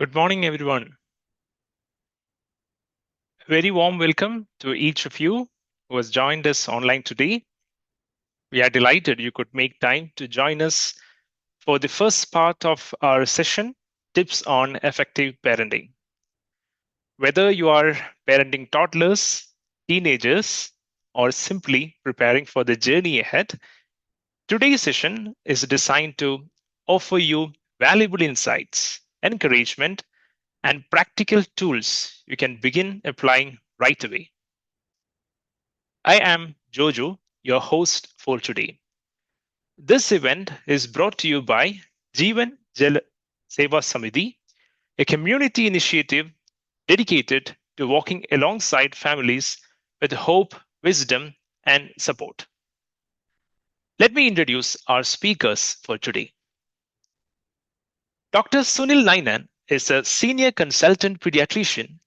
Good morning, everyone. Very warm welcome to each of you who has joined us online today. We are delighted you could make time to join us for the first part of our session, Tips on Effective Parenting. Whether you are parenting toddlers, teenagers, or simply preparing for the journey ahead, today's session is designed to offer you valuable insights, encouragement, and practical tools you can begin applying right away. I am Jojo, your host for today. This event is brought to you by Jeevan Jal Seva Samidhi, a community initiative dedicated to walking alongside families with hope, wisdom, and support. Let me introduce our speakers for today. Dr. Sunil Ninan is a senior consultant pediatrician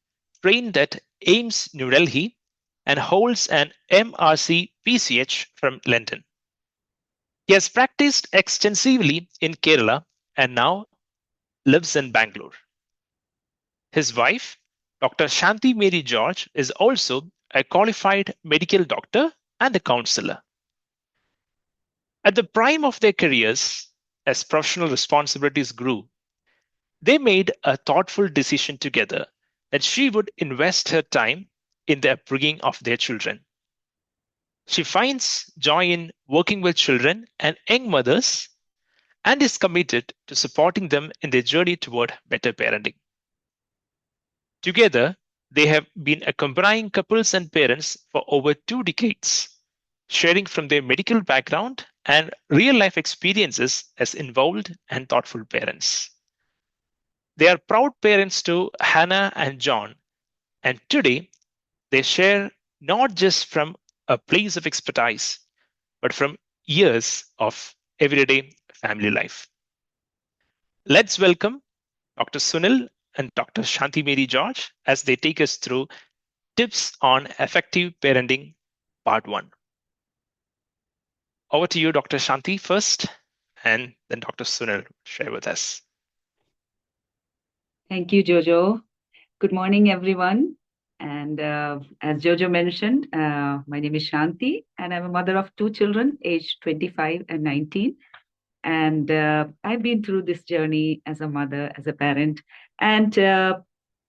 trained at AIMS New Delhi and holds an MRC PCH from London. He has practiced extensively in Kerala and now lives in Bangalore. His wife, Dr. Shanti Mary George, is also a qualified medical doctor and a counselor. At the prime of their careers, as professional responsibilities grew, they made a thoughtful decision together that she would invest her time in the upbringing of their children. She finds joy in working with children and young mothers and is committed to supporting them in their journey toward better parenting. Together, they have been accompanying couples and parents for over 2 decades, sharing from their medical background and real life experiences as involved and thoughtful parents. They are proud parents to Hannah and John, and today they share not just from a place of expertise, but from years of everyday family life. Let's welcome Dr. Sunil and Dr. Shanti Mary George as they take us through Tips on Effective Parenting, Part 1. Over to you, Dr. Shanti, first, and then Dr. Sunil share with us. Thank you, Jojo. Good morning, everyone. And as Jojo mentioned, my name is Shanti, and I'm a mother of two children, aged 25 and 19. And I've been through this journey as a mother, as a parent. And I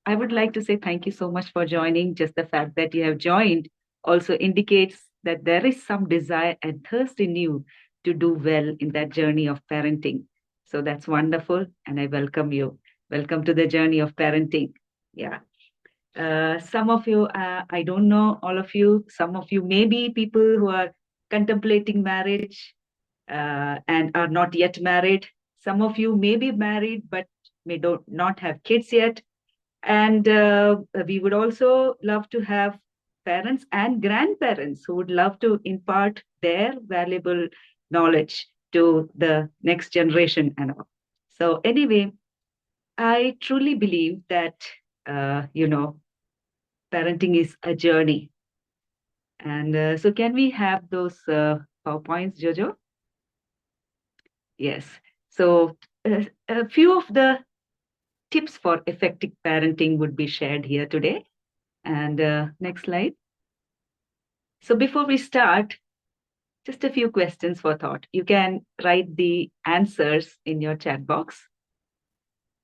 would like to say thank you so much for joining. Just the fact that you have joined also indicates that there is some desire and thirst in you to do well in that journey of parenting. So that's wonderful, and I welcome you. Welcome to the journey of parenting. Yeah. Some of you, I don't know all of you, some of you may be people who are contemplating marriage and are not yet married. Some of you may be married but may not have kids yet. And we would also love to have parents and grandparents who would love to impart their valuable knowledge to the next generation and all. So anyway, I truly believe that, parenting is a journey. And so can we have those PowerPoints, Jojo? Yes. So a few of the tips for effective parenting would be shared here today. And next slide. So before we start, just a few questions for thought. You can write the answers in your chat box.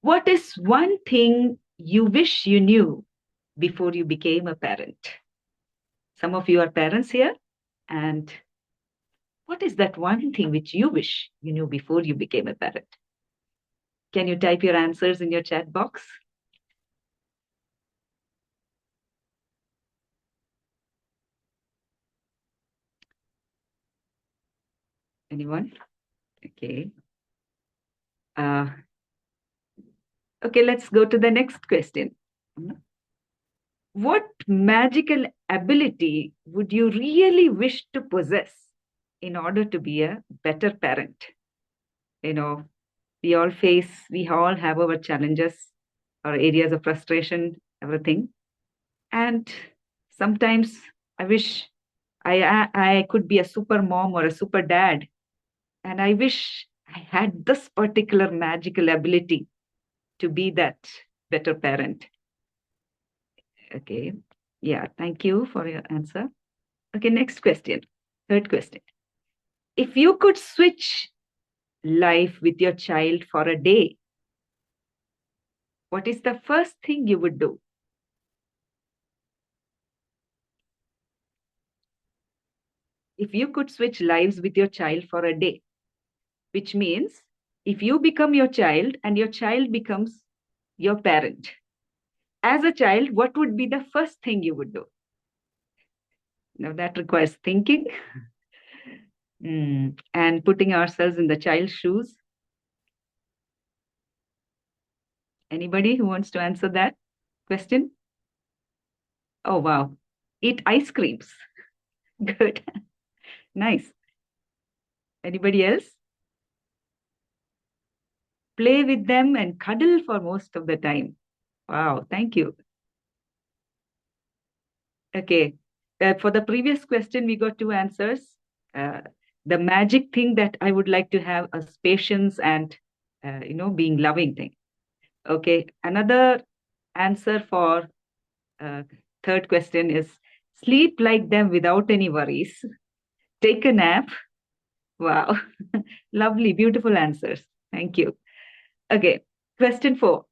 What is one thing you wish you knew before you became a parent? Some of you are parents here. And what is that one thing which you wish you knew before you became a parent? Can you type your answers in your chat box? Anyone? Okay. Okay, let's go to the next question. What magical ability would you really wish to possess in order to be a better parent? You know, we all have our challenges, our areas of frustration, everything. And sometimes I wish I could be a super mom or a super dad. And I wish I had this particular magical ability to be that better parent. Okay. Yeah. Thank you for your answer. Okay. Next question. Third question. If you could switch life with your child for a day, what is the first thing you would do? If you could switch lives with your child for a day, which means if you become your child and your child becomes your parent, as a child, what would be the first thing you would do? Now that requires thinking and putting ourselves in the child's shoes. Anybody who wants to answer that question? Oh, wow. Eat ice creams. Good. Nice. Anybody else? Play with them and cuddle for most of the time. Wow. Thank you. Okay. For the previous question, we got two answers. Uh, the magic thing that I would like to have is patience and, being loving thing. Okay. Another answer for uh, third question is sleep like them without any worries. Take a nap. Wow. Lovely, beautiful answers. Thank you. Okay. Question four.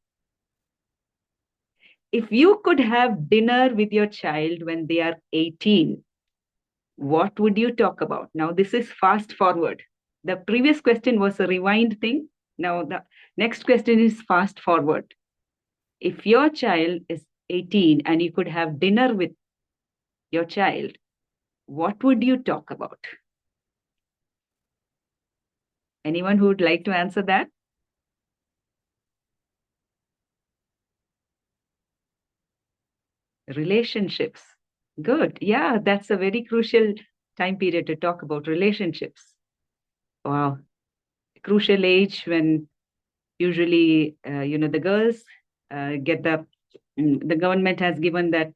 If you could have dinner with your child when they are 18, what would you talk about? Now, this is fast forward. The previous question was a rewind thing. Now, the next question is fast forward. If your child is 18 and you could have dinner with your child, what would you talk about? Anyone who would like to answer that? Relationships. Good. Yeah, that's a very crucial time period to talk about relationships. Wow. Crucial age when usually, the girls get the government has given that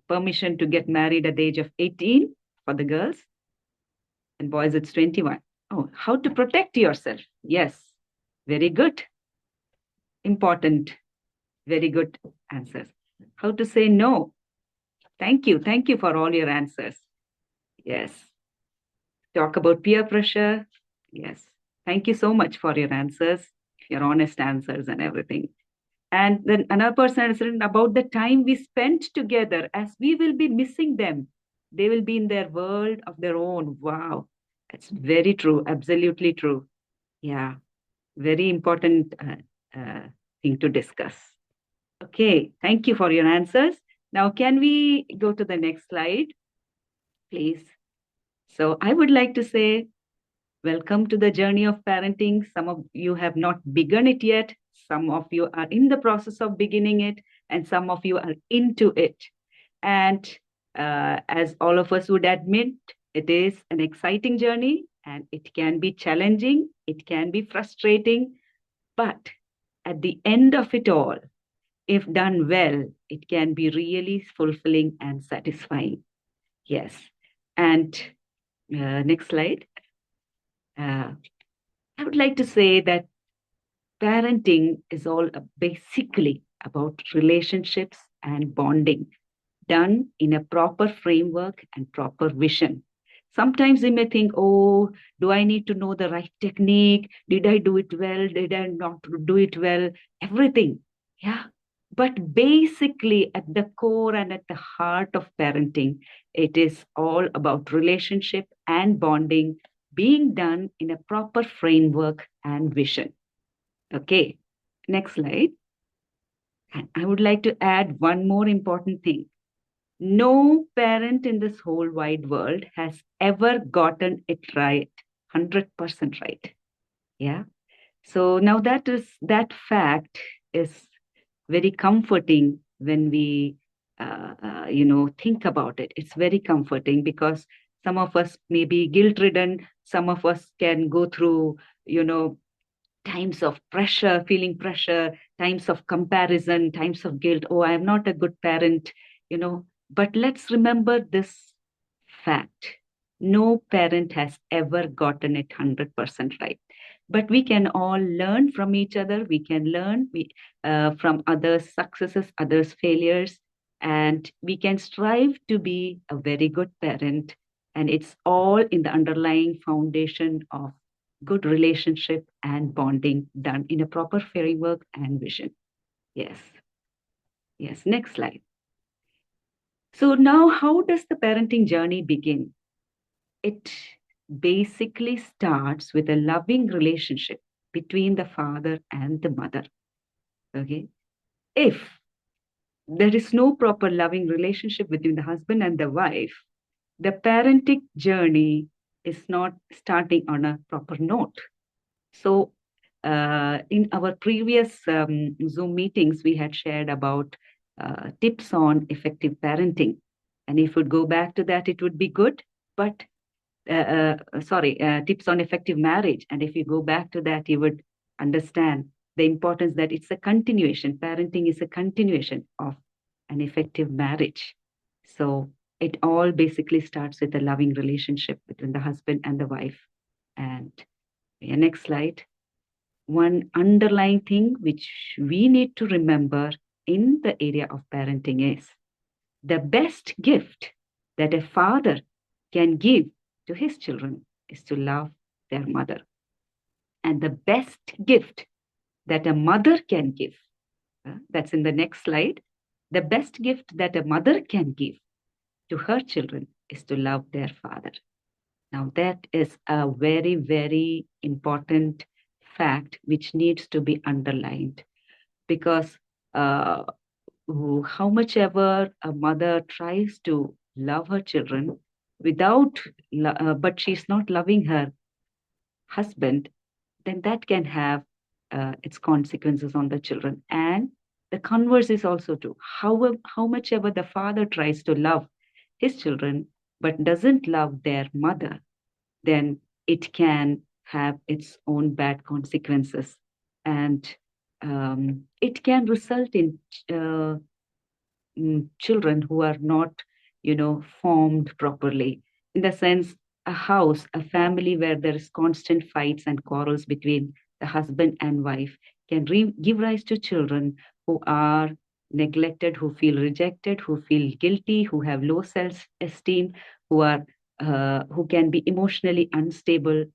permission to get married at the age of 18 for the girls, and boys it's 21. Oh, how to protect yourself. Yes, very good. Important, very good answers. How to say no. Thank you. Thank you for all your answers. Yes. Talk about peer pressure. Yes. Thank you so much for your answers, your honest answers and everything. And then another person has written about the time we spent together, as we will be missing them. They will be in their world of their own. Wow. That's very true. Absolutely true. Yeah. Very important thing to discuss. Okay. Thank you for your answers. Now, can we go to the next slide, please? So I would like to say, welcome to the journey of parenting. Some of you have not begun it yet. Some of you are in the process of beginning it, and some of you are into it. And as all of us would admit, it is an exciting journey and it can be challenging, it can be frustrating, but at the end of it all, if done well, it can be really fulfilling and satisfying. Yes. And next slide. I would like to say that parenting is all basically about relationships and bonding done in a proper framework and proper vision. Sometimes we may think, oh, do I need to know the right technique? Did I do it well? Did I not do it well? Everything. Yeah. But basically, at the core and at the heart of parenting, it is all about relationship and bonding being done in a proper framework and vision. Okay. Next slide. And I would like to add one more important thing. No parent in this whole wide world has ever gotten it right, 100% right. Yeah. So now that fact is very comforting when we, think about it. It's very comforting because some of us may be guilt ridden. Some of us can go through, times of pressure, feeling pressure, times of comparison, times of guilt. Oh, I'm not a good parent, But let's remember this fact. No parent has ever gotten it 100% right. But we can all learn from each other. We can learn from others' successes, others' failures, and we can strive to be a very good parent. And it's all in the underlying foundation of good relationship and bonding done in a proper framework and vision. Yes. Yes. Next slide. So now, how does the parenting journey begin? It basically starts with a loving relationship between the father and the mother. Okay. If there is no proper loving relationship between the husband and the wife, the parenting journey is not starting on a proper note. So, in our previous Zoom meetings, we had shared about tips on effective parenting. And if we go back to that, it would be good. But tips on effective marriage. And if you go back to that, you would understand the importance that it's a continuation. Parenting is a continuation of an effective marriage. So it all basically starts with a loving relationship between the husband and the wife. And next slide. One underlying thing which we need to remember in the area of parenting is the best gift that a father can give to his children is to love their mother. And the best gift that a mother can give, that's in the next slide, the best gift that a mother can give to her children is to love their father. Now, that is a very, very important fact which needs to be underlined because how much ever a mother tries to love her children but she's not loving her husband, then that can have its consequences on the children. And the converse is also true. How much ever the father tries to love his children but doesn't love their mother, then it can have its own bad consequences. And it can result in children who are not, formed properly. In the sense, a house, a family where there is constant fights and quarrels between the husband and wife can give rise to children who are neglected, who feel rejected, who feel guilty, who have low self-esteem, who can be emotionally unstable.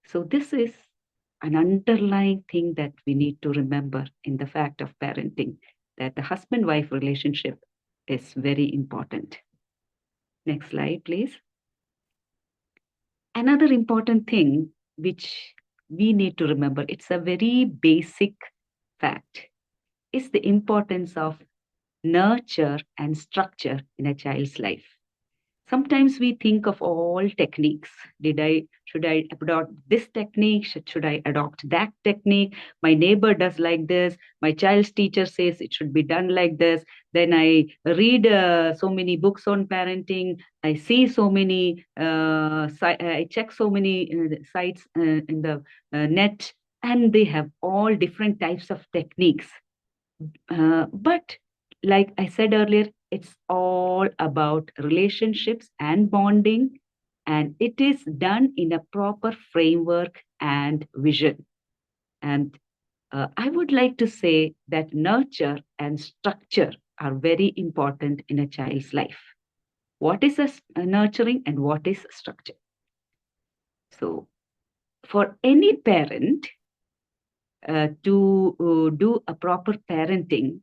So this is an underlying thing that we need to remember in the fact of parenting, that the husband-wife relationship is very important. Next slide, please. Another important thing which we need to remember, it's a very basic fact, is the importance of nurture and structure in a child's life. Sometimes we think of all techniques. Should I adopt this technique? Should I adopt that technique? My neighbor does like this. My child's teacher says it should be done like this. Then I read so many books on parenting. I see so many, I check so many sites in the net, and they have all different types of techniques. But like I said earlier, it's all about relationships and bonding, and it is done in a proper framework and vision. And I would like to say that nurture and structure are very important in a child's life. What is a nurturing and what is structure? So, for any parent to do a proper parenting,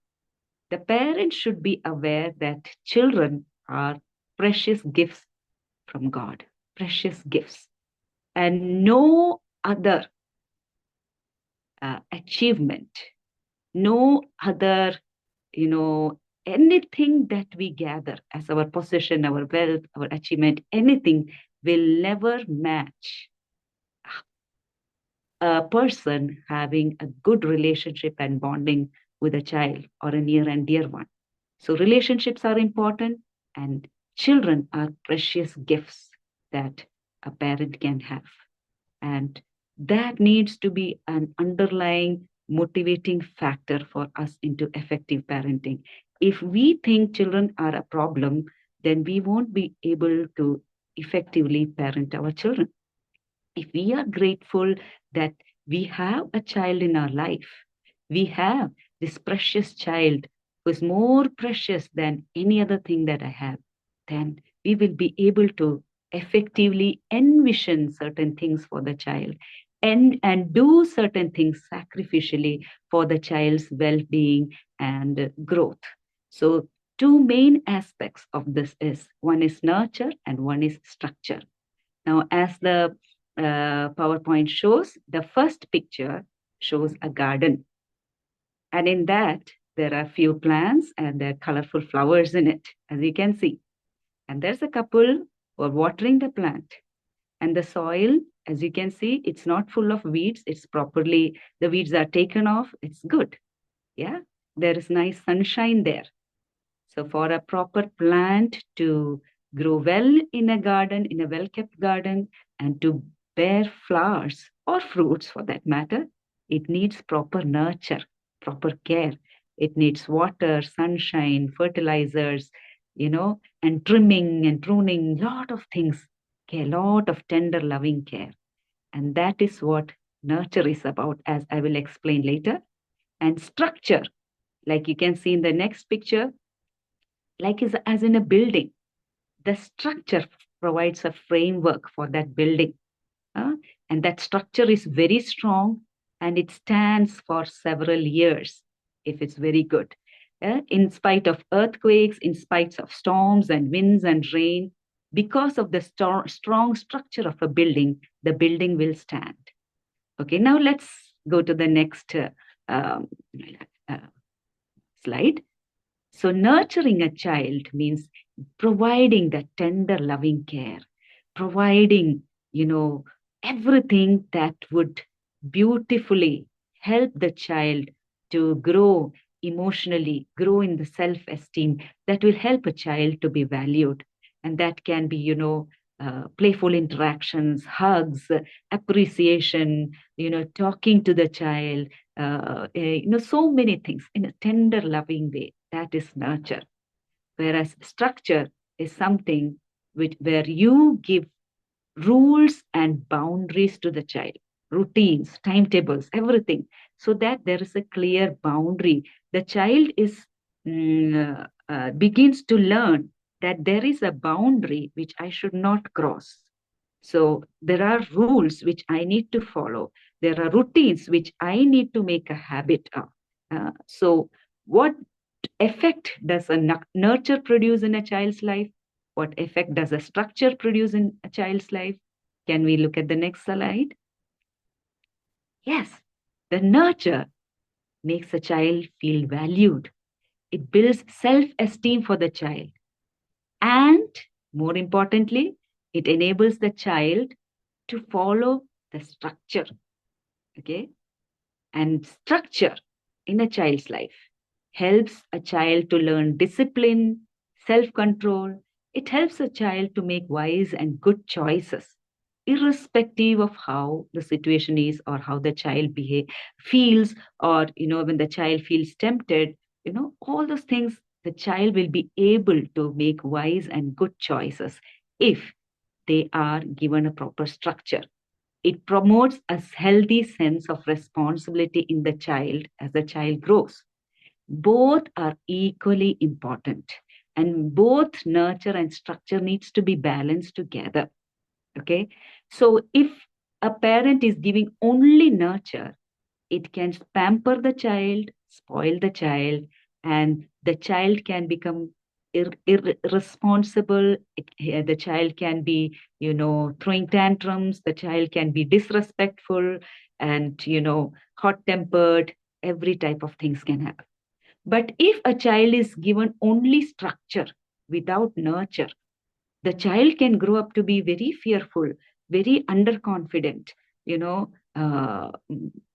the parent should be aware that children are precious gifts from God, precious gifts. And no other achievement, no other, anything that we gather as our possession, our wealth, our achievement, anything will never match a person having a good relationship and bonding with a child or a near and dear one. So relationships are important, and children are precious gifts that a parent can have. And that needs to be an underlying motivating factor for us into effective parenting. If we think children are a problem, then we won't be able to effectively parent our children. If we are grateful that we have a child in our life. We have this precious child who is more precious than any other thing that I have. Then we will be able to effectively envision certain things for the child and do certain things sacrificially for the child's well-being and growth. So two main aspects of this is one is nurture and one is structure. Now, as the PowerPoint shows, the first picture shows a garden. And in that, there are few plants and there are colorful flowers in it, as you can see. And there's a couple who are watering the plant. And the soil, as you can see, it's not full of weeds. It's properly, the weeds are taken off. It's good. Yeah. There is nice sunshine there. So for a proper plant to grow well in a garden, in a well-kept garden, and to bear flowers or fruits for that matter, it needs proper nurture, proper care. It needs water, sunshine, fertilizers, and trimming and pruning, lot of things, a lot of tender, loving care. And that is what nurture is about, as I will explain later. And structure, like you can see in the next picture, like as in a building, the structure provides a framework for that building. uh, and that structure is very strong and it stands for several years if it's very good. In spite of earthquakes, in spite of storms and winds and rain, because of the strong structure of a building, the building will stand. Okay, now let's go to the next um, uh, slide. So, nurturing a child means providing that tender, loving care, providing, everything that would beautifully help the child to grow emotionally, grow in the self esteem that will help a child to be valued. And that can be, playful interactions, hugs, appreciation, talking to the child, so many things in a tender, loving way. That is nurture. Whereas structure is something where you give rules and boundaries to the child, routines, timetables, everything, so that there is a clear boundary. The child begins to learn that there is a boundary which I should not cross. So there are rules which I need to follow. There are routines which I need to make a habit of. So, what effect does a nurture produce in a child's life? What effect does a structure produce in a child's life? Can we look at the next slide? Yes, the nurture makes a child feel valued. It builds self esteem for the child. And more importantly, it enables the child to follow the structure. Okay. And structure in a child's life helps a child to learn discipline, self control. It helps a child to make wise and good choices, irrespective of how the situation is or how the child feels, or when the child feels tempted, all those things. The child will be able to make wise and good choices if they are given a proper structure. It promotes a healthy sense of responsibility in the child as the child grows. Both are equally important, and both nurture and structure needs to be balanced together. Okay. So if a parent is giving only nurture, it can pamper the child, spoil the child, and the child can become irresponsible. The child can be, throwing tantrums. The child can be disrespectful and, hot tempered. Every type of things can happen. But if a child is given only structure without nurture, the child can grow up to be very fearful, very underconfident,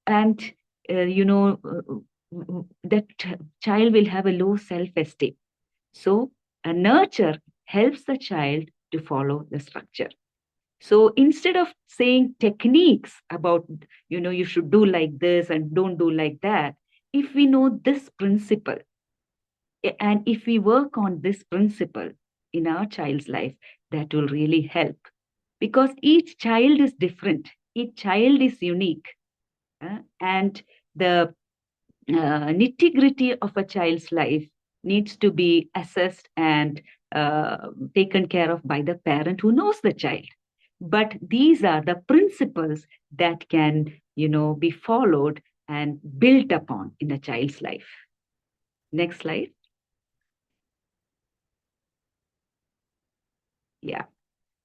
and that child will have a low self-esteem. So a nurture helps the child to follow the structure. So instead of saying techniques about, you should do like this and don't do like that, if we know this principle, and if we work on this principle in our child's life, that will really help, because each child is different, each child is unique. and the nitty-gritty of a child's life needs to be assessed and taken care of by the parent who knows the child. But these are the principles that can, be followed and built upon in a child's life. Next slide. Yeah.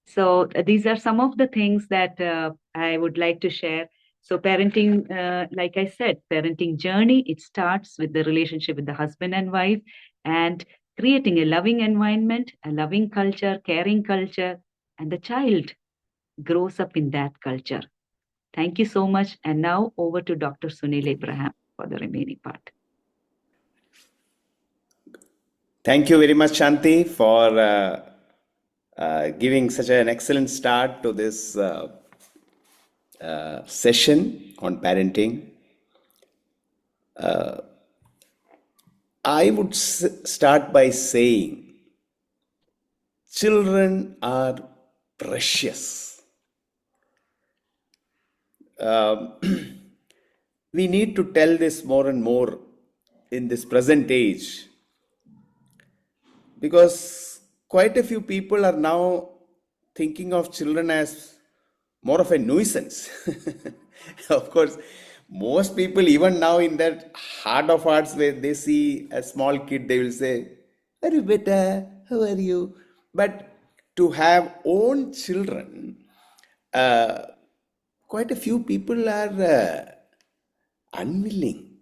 So these are some of the things that I would like to share. So parenting, like I said, parenting journey, it starts with the relationship with the husband and wife and creating a loving environment, a loving culture, caring culture, and the child grows up in that culture. Thank you so much. And now over to Dr. Sunil Abraham for the remaining part. Thank you very much, Shanti, for giving such an excellent start to this session on parenting. I would start by saying children are precious. We need to tell this more and more in this present age because quite a few people are now thinking of children as more of a nuisance. Of course, most people, even now in that heart of hearts, where they see a small kid, they will say, "Are you better? How are you?" But to have own children, uh, quite a few people are unwilling.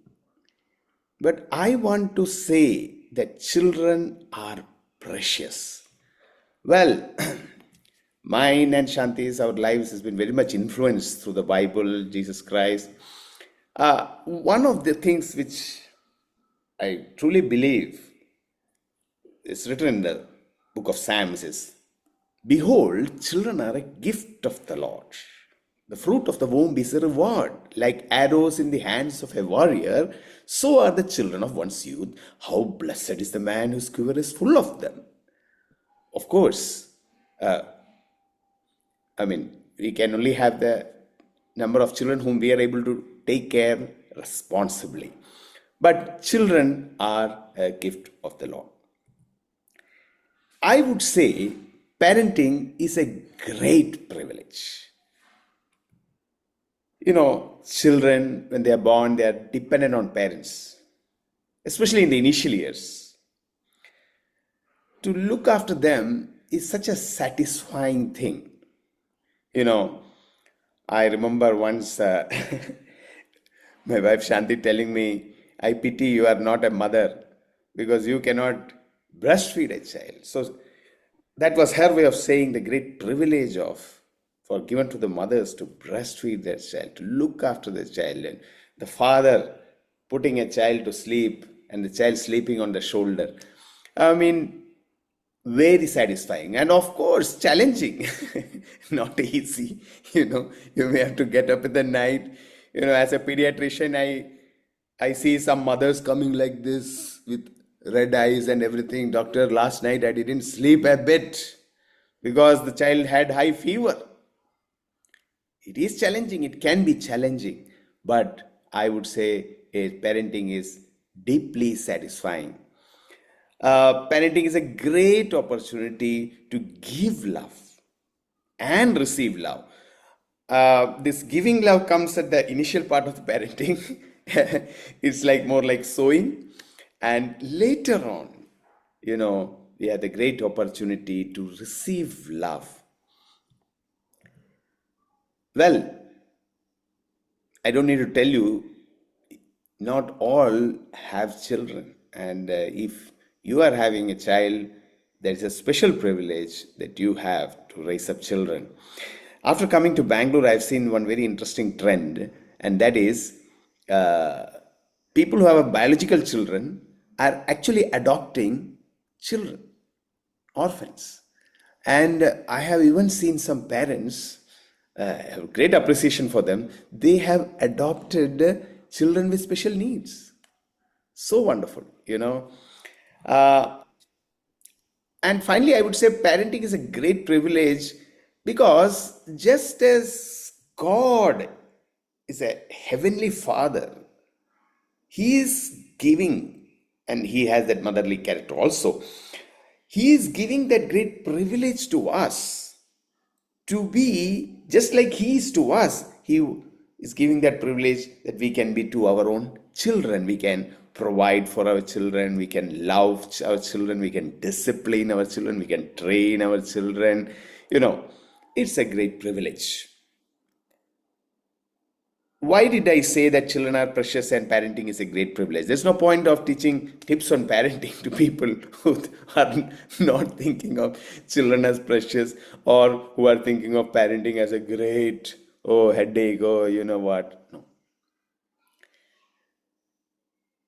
But I want to say that children are precious. Well, mine and Shanti's, our lives has been very much influenced through the Bible, Jesus Christ. One of the things which I truly believe is written in the book of Psalms is, "Behold, children are a gift of the Lord. The fruit of the womb is a reward. Like arrows in the hands of a warrior, so are the children of one's youth. How blessed is the man whose quiver is full of them." Of course, we can only have the number of children whom we are able to take care responsibly. But children are a gift of the Lord. I would say parenting is a great privilege. Children, when they are born, they are dependent on parents, especially in the initial years. To look after them is such a satisfying thing. I remember once my wife Shanti telling me, "I pity you are not a mother because you cannot breastfeed a child." So that was her way of saying the great privilege of for given to the mothers to breastfeed their child, to look after the child, and the father putting a child to sleep and the child sleeping on the shoulder. I mean, very satisfying and of course challenging. Not easy. You may have to get up in the night. As a pediatrician, I see some mothers coming like this with red eyes and everything. "Doctor, last night I didn't sleep a bit because the child had high fever." It is challenging, it can be challenging, but I would say parenting is deeply satisfying. Parenting is a great opportunity to give love and receive love. This giving love comes at the initial part of the parenting. It's like more like sowing, and later on, we have the great opportunity to receive love. Well, I don't need to tell you, not all have children. And if you are having a child, there's a special privilege that you have to raise up children. After coming to Bangalore, I've seen one very interesting trend, and that is people who have biological children are actually adopting children, orphans. And I have even seen some parents, I have great appreciation for them, they have adopted children with special needs. So wonderful. Uh, and finally, I would say parenting is a great privilege because just as God is a heavenly Father. He is giving, and he has that motherly character also. He is giving that great privilege to us to be just like he is to us. He is giving that privilege that we can be to our own children. We can provide for our children. We can love our children. We can discipline our children. We can train our children. It's a great privilege. Why did I say that children are precious and parenting is a great privilege? There's no point of teaching tips on parenting to people who are not thinking of children as precious, or who are thinking of parenting as a great, headache, you know what.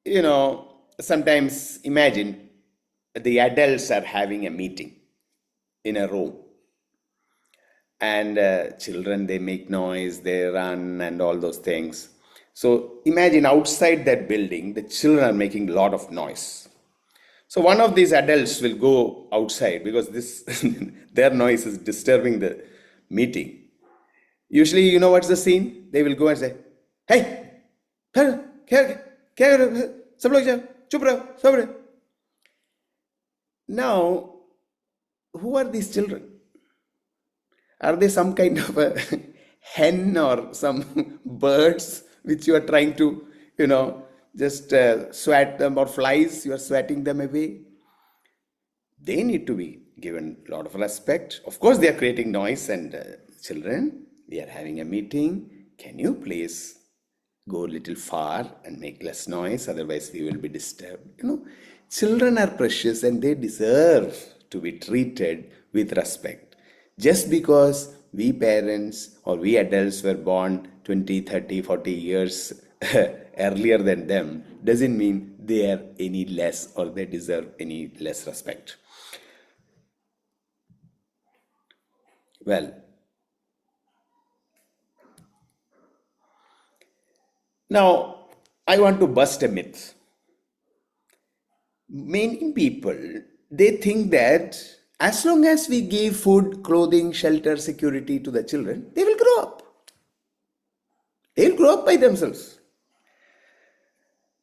No. Sometimes imagine the adults are having a meeting in a room, and children, they make noise, they run and all those things. So imagine outside that building the children are making a lot of noise. So one of these adults will go outside because this their noise is disturbing the meeting. Usually, what's the scene? They will go and say, hey, सब लोग जाओ, चुप रहो, सब रहो. Now, who are these children? Are they some kind of a hen or some birds which you are trying to, just swat them, or flies, you are swatting them away? They need to be given a lot of respect. Of course, they are creating noise, and children, we are having a meeting. Can you please go a little far and make less noise? Otherwise, we will be disturbed. Children are precious and they deserve to be treated with respect. Just because we parents or we adults were born 20, 30, 40 years earlier than them doesn't mean they are any less or they deserve any less respect. Well, now I want to bust a myth. Many people, they think that as long as we give food, clothing, shelter, security to the children, they will grow up. They will grow up by themselves.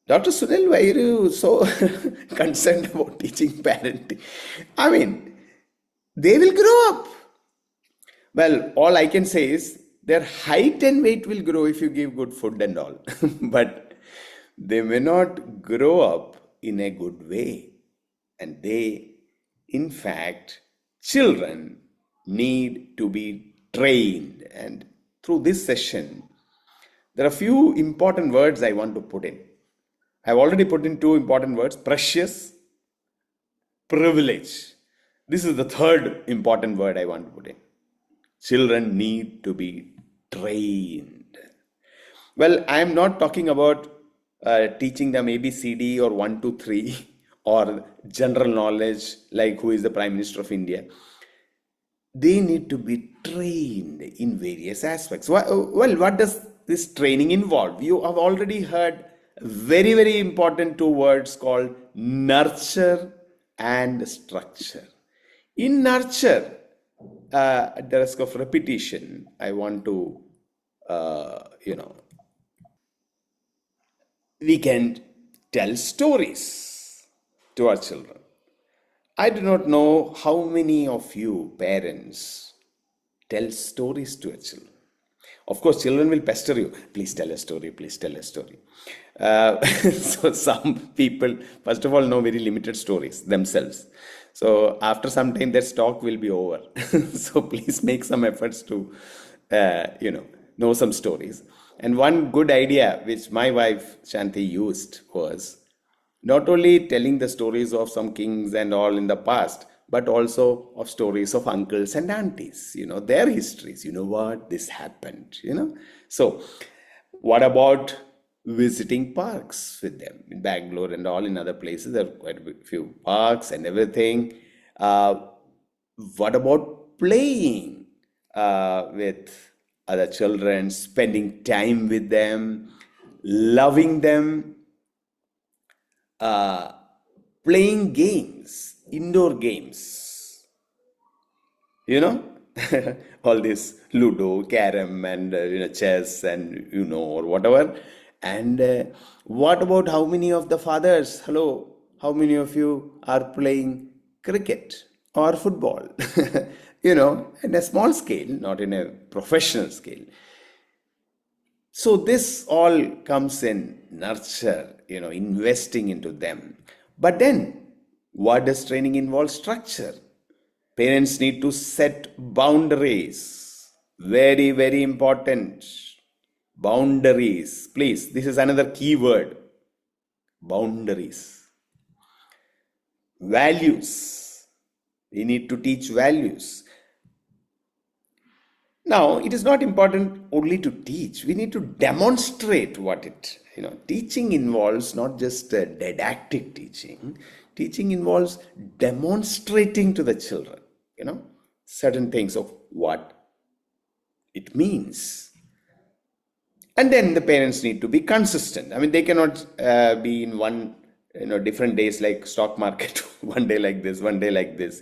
Dr. Sunil, why are you so concerned about teaching parenting? I mean, they will grow up. Well, all I can say is their height and weight will grow if you give good food and all. But they may not grow up in a good way. And they, in fact, children need to be trained. And through this session, there are a few important words I want to put in. I've already put in two important words: precious, privilege. This is the third important word I want to put in. Children need to be trained. Well, I am not talking about teaching them ABCD or 1, 2, 3 or general knowledge like who is the Prime Minister of India. They need to be trained in various aspects. Well, what does this training involve? You have already heard very, very important two words called nurture and structure. In nurture, at the risk of repetition, I want to, we can tell stories to our children. I do not know how many of you parents tell stories to your children. Of course, children will pester you. Please tell a story. Please tell a story. So some people, first of all, know very limited stories themselves. So after some time, their stock will be over. So please make some efforts to, know some stories. And one good idea which my wife Shanti used was not only telling the stories of some kings and all in the past, but also of stories of uncles and aunties, their histories. You know what? This happened, So, what about visiting parks with them in Bangalore and all in other places? There are quite a few parks and everything. What about playing with other children, spending time with them, loving them, playing games, indoor games, all these Ludo, carom, and chess, and or whatever. And what about how many of the fathers? Hello, how many of you are playing cricket or football? In a small scale, not in a professional scale. So this all comes in nurture, investing into them. But then, what does training involve? Structure. Parents need to set boundaries. Very, very important. Boundaries. Please, this is another key word. Boundaries. Values. We need to teach values. Now, it is not important only to teach. We need to demonstrate what teaching involves not just didactic teaching. Teaching involves demonstrating to the children, certain things of what it means. And then the parents need to be consistent. I mean, they cannot be in one, different days like stock market, one day like this, one day like this,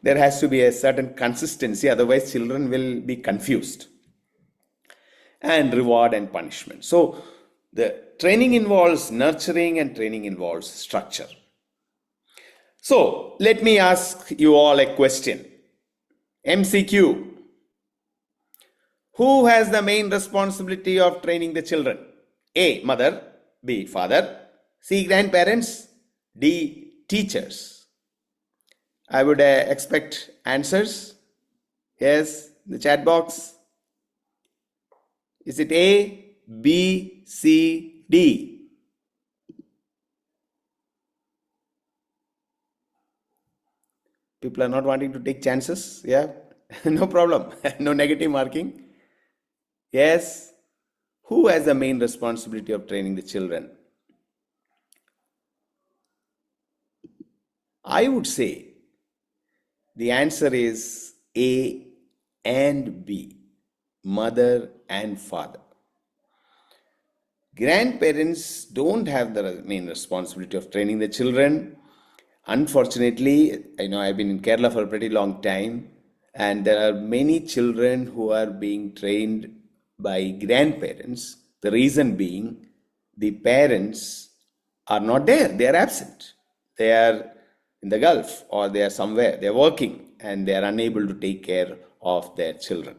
There has to be a certain consistency, otherwise children will be confused. And reward and punishment. So the training involves nurturing and training involves structure. So let me ask you all a question. MCQ. Who has the main responsibility of training the children? A. Mother. B. Father. C. Grandparents. D. Teachers. I would expect answers. Yes, the chat box. Is it A, B, C, D? People are not wanting to take chances. Yeah, no problem. No negative marking. Yes. Who has the main responsibility of training the children? I would say the answer is A and B, mother and father. Grandparents don't have the main responsibility of training the children. Unfortunately, I've been in Kerala for a pretty long time, and there are many children who are being trained by grandparents. The reason being, the parents are not there, they are absent. They are in the Gulf or they are somewhere, they are working and they are unable to take care of their children.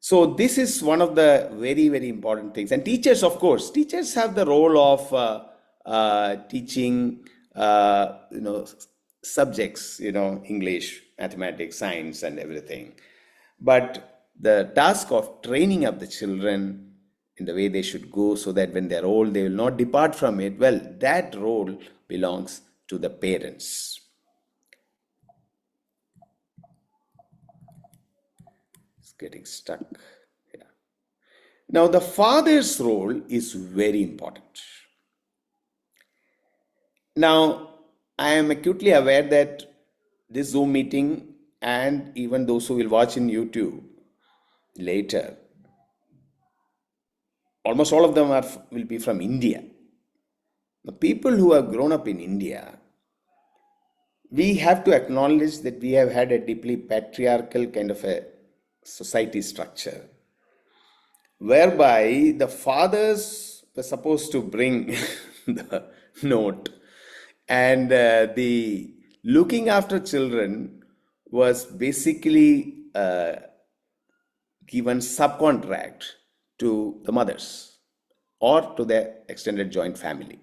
So this is one of the very, very important things. And teachers, of course, teachers have the role of teaching, subjects, English, mathematics, science, and everything. But the task of training up the children in the way they should go so that when they're old, they will not depart from it, well, that role belongs to the parents. It's getting stuck. Yeah. Now, the father's role is very important. Now, I am acutely aware that this Zoom meeting and even those who will watch in YouTube later, almost all of them will be from India. The people who have grown up in India, we have to acknowledge that we have had a deeply patriarchal kind of a society structure, whereby the fathers were supposed to bring the note, and the looking after children was basically given subcontract to the mothers or to their extended joint family.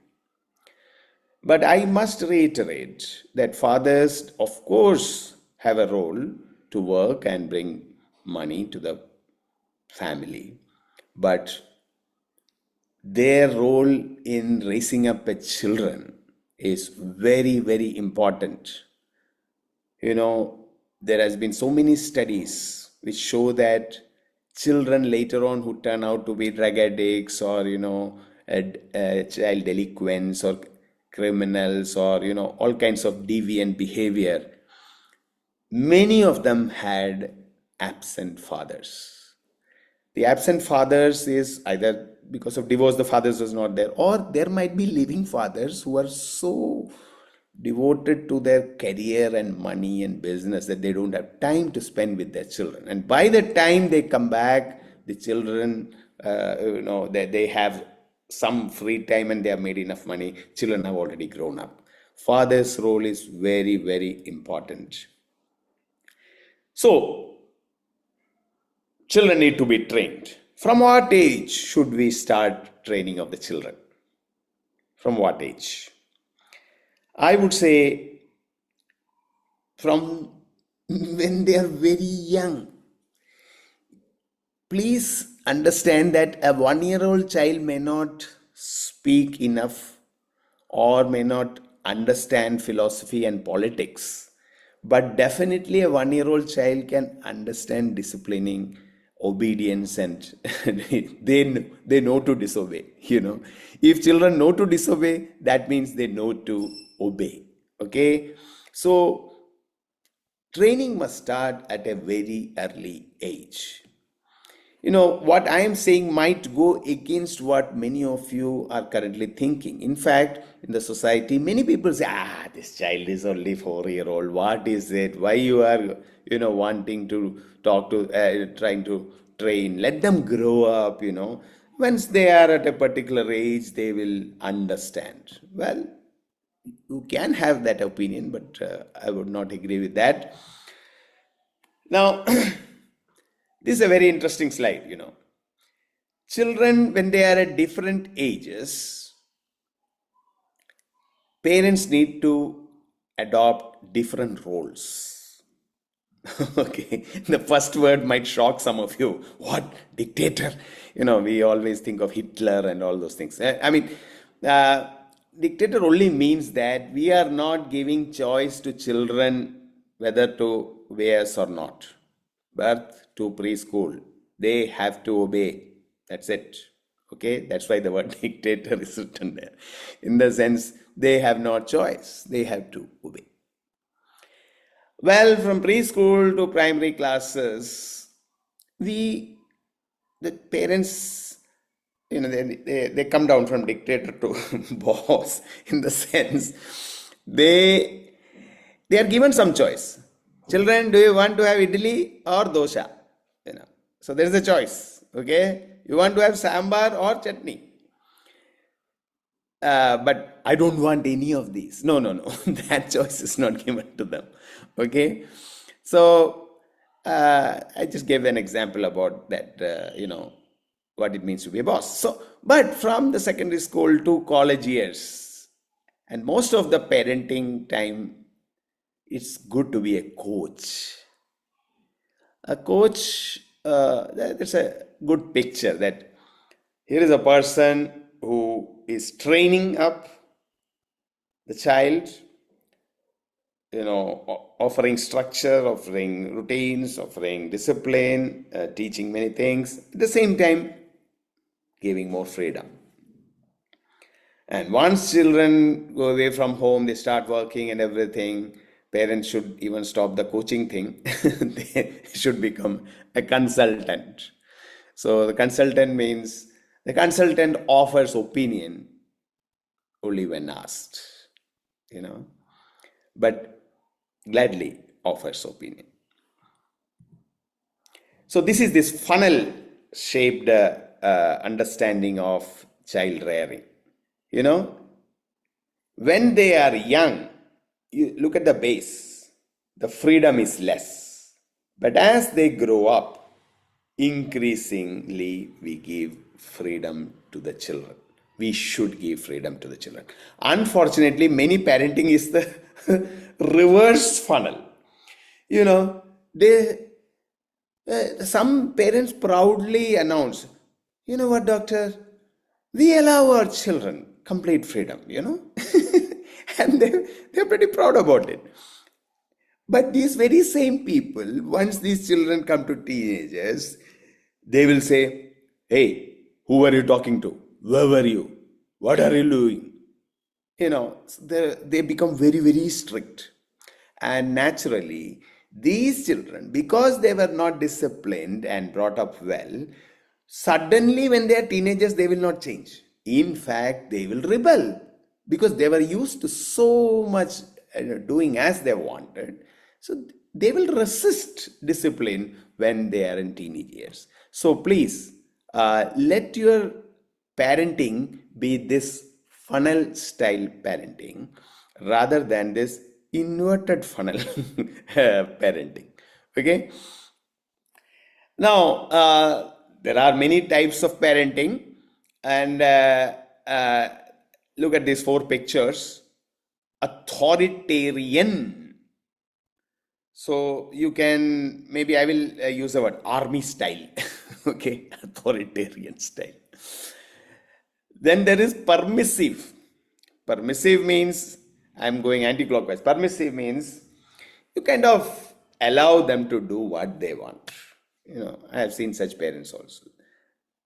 But I must reiterate that fathers, of course, have a role to work and bring money to the family. But their role in raising up the children is very, very important. There has been so many studies which show that children later on who turn out to be drug addicts or, child delinquents or criminals or, all kinds of deviant behavior, many of them had absent fathers. The absent fathers is either because of divorce, the fathers was not there, or there might be living fathers who are so devoted to their career and money and business that they don't have time to spend with their children. And by the time they come back, the children, they have some free time and they have made enough money. Children have already grown up. Father's role is very, very important. So, children need to be trained. From what age should we start training of the children? From what age? I would say from when they are very young. Please understand that a 1-year-old child may not speak enough or may not understand philosophy and politics, but definitely a 1-year-old child can understand disciplining, obedience, and they know to disobey. If children know to disobey, that means they know to obey. Okay, so training must start at a very early age. What I am saying might go against what many of you are currently thinking. In fact, in the society, many people say, this child is only 4-year-old. What is it? Why you are, wanting to talk to, trying to train? Let them grow up, Once they are at a particular age, they will understand. Well, you can have that opinion, but I would not agree with that. Now, this is a very interesting slide, Children, when they are at different ages, parents need to adopt different roles. Okay, the first word might shock some of you. What? Dictator? We always think of Hitler and all those things. Dictator only means that we are not giving choice to children whether to obey us or not. Birth to preschool, they have to obey. That's it. Okay, that's why the word dictator is written there. In the sense, they have no choice, they have to obey. Well, from preschool to primary classes, the parents, they come down from dictator to boss, in the sense they are given some choice. Children, do you want to have idli or dosha? So there is a choice. Okay, you want to have sambar or chutney? But I don't want any of these. No. That choice is not given to them. Okay, so I just gave an example about that. What it means to be a boss. So, but from the secondary school to college years, and most of the parenting time, it's good to be a coach. A coach, that's a good picture that here is a person who is training up the child, offering structure, offering routines, offering discipline, teaching many things, at the same time giving more freedom. And once children go away from home, they start working and everything, parents should even stop the coaching thing. They should become a consultant. So the consultant means the consultant offers opinion only when asked, but gladly offers opinion. So this is this funnel shaped understanding of child rearing. When they are young, you look at the base, the freedom is less. But as they grow up, increasingly we give freedom to the children. We should give freedom to the children. Unfortunately, many parenting is the reverse funnel. Some parents proudly announce, what, doctor? We allow our children complete freedom, and they're pretty proud about it. But these very same people, once these children come to teenagers, they will say, hey, who are you talking to? Where were you? What are you doing? They become very, very strict. And naturally, these children, because they were not disciplined and brought up well, suddenly when they are teenagers, they will not change. In fact, they will rebel. because they were used to so much doing as they wanted. So they will resist discipline when they are in teenage years. So please let your parenting be this funnel style parenting rather than this inverted funnel parenting. Okay. Now, there are many types of parenting, and uh, look at these four pictures. Authoritarian. So you can, maybe I will use the word army style. Okay, authoritarian style. Then there is permissive. Permissive means I'm going anti-clockwise. Permissive means you kind of allow them to do what they want. I have seen such parents also.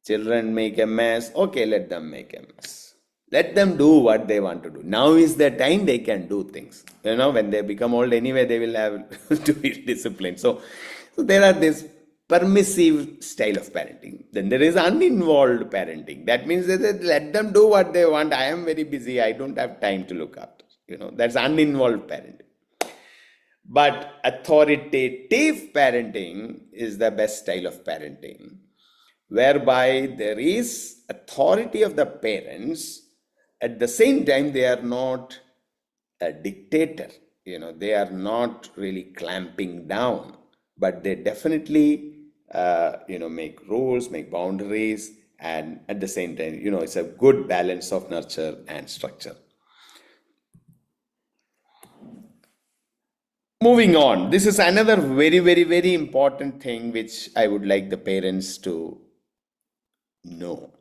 Children make a mess. Okay, let them make a mess. Let them do what they want to do. Now is the time they can do things. When they become old anyway, they will have to be disciplined. So there are this permissive style of parenting. Then there is uninvolved parenting. That means that let them do what they want. I am very busy. I don't have time to look after. That's uninvolved parenting. But authoritative parenting is the best style of parenting, whereby there is authority of the parents. At the same time, they are not a dictator. They are not really clamping down, but they definitely, make rules, make boundaries, and at the same time, it's a good balance of nurture and structure. Moving on, this is another very, very, very important thing which I would like the parents to know.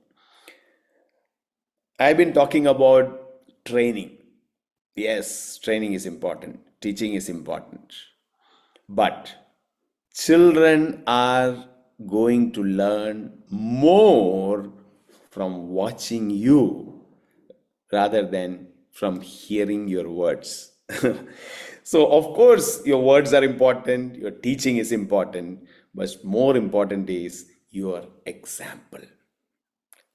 I've been talking about training. Yes, training is important, teaching is important, but children are going to learn more from watching you rather than from hearing your words. So, of course, your words are important, your teaching is important, but more important is your example.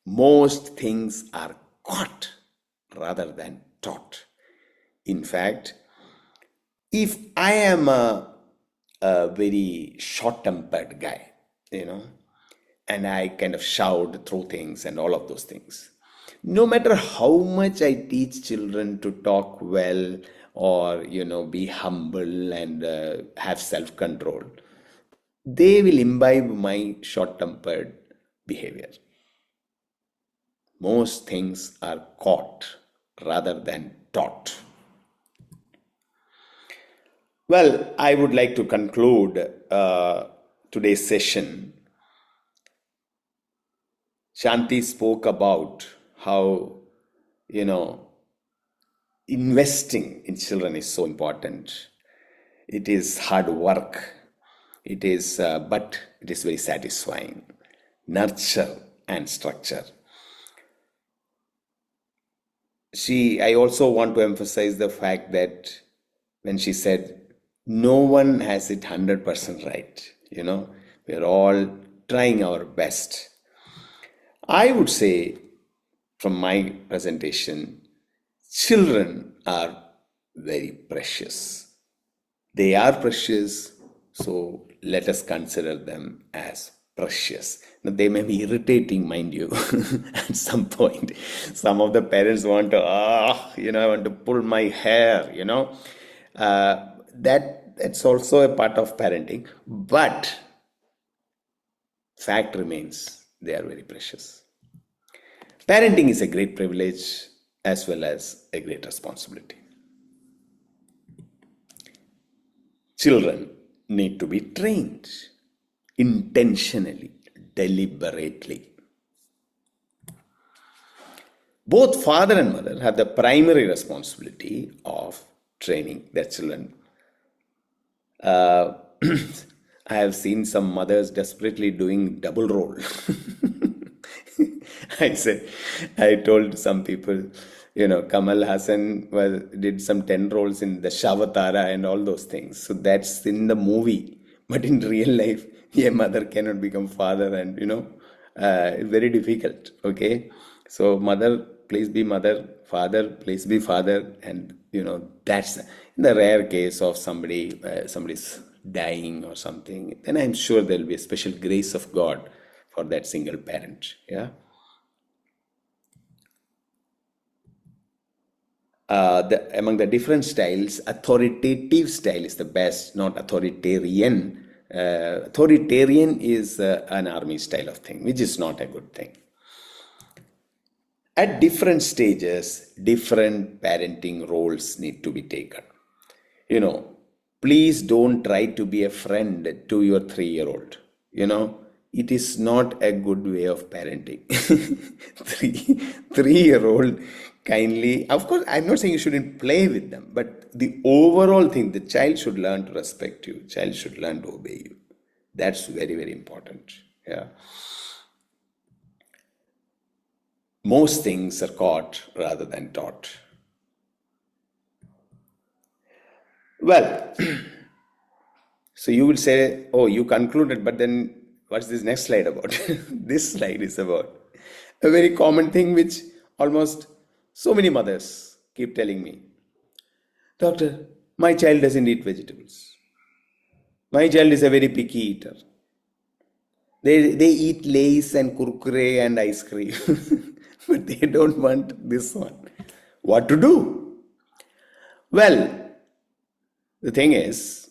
Most things are caught rather than taught. In fact, if I am a very short-tempered guy, and I kind of shout, throw things and all of those things, no matter how much I teach children to talk well or, be humble and have self-control, they will imbibe my short-tempered behavior. Most things are caught rather than taught. Well, I would like to conclude today's session. Shanti spoke about how, investing in children is so important. It is hard work. It is, but it is very satisfying. Nurture and structure. I also want to emphasize the fact that when she said, no one has it 100% right, we are all trying our best. I would say, from my presentation, children are very precious. They are precious, so let us consider them as precious. Now, they may be irritating, mind you, at some point. Some of the parents want to, I want to pull my hair, that's also a part of parenting. But fact remains, they are very precious. Parenting is a great privilege as well as a great responsibility. Children need to be trained intentionally, deliberately. Both father and mother have the primary responsibility of training their children. I have seen some mothers desperately doing double role. I told some people, Kamal Hassan did some 10 roles in the Shavatara and all those things. So that's in the movie. But in real life, a mother cannot become father and, it's very difficult. Okay. So mother, please be mother, father, please be father, and that's in the rare case of somebody's dying or something. Then I'm sure there'll be a special grace of God for that single parent. Yeah. Among the different styles, authoritative style is the best, not authoritarian. Authoritarian is an army style of thing, which is not a good thing. At different stages, different parenting roles need to be taken. Please don't try to be a friend to your 3-year-old. It is not a good way of parenting. Three-year-old, kindly, of course, I'm not saying you shouldn't play with them, but the overall thing, the child should learn to respect you, child should learn to obey you. That's very, very important. Yeah. Most things are caught rather than taught. Well, so you will say, oh, you concluded, but then what's this next slide about? This slide is about a very common thing which almost so many mothers keep telling me. Doctor, my child doesn't eat vegetables. My child is a very picky eater. They eat Lays and Kurkure and ice cream, but they don't want this one. What to do? Well, the thing is,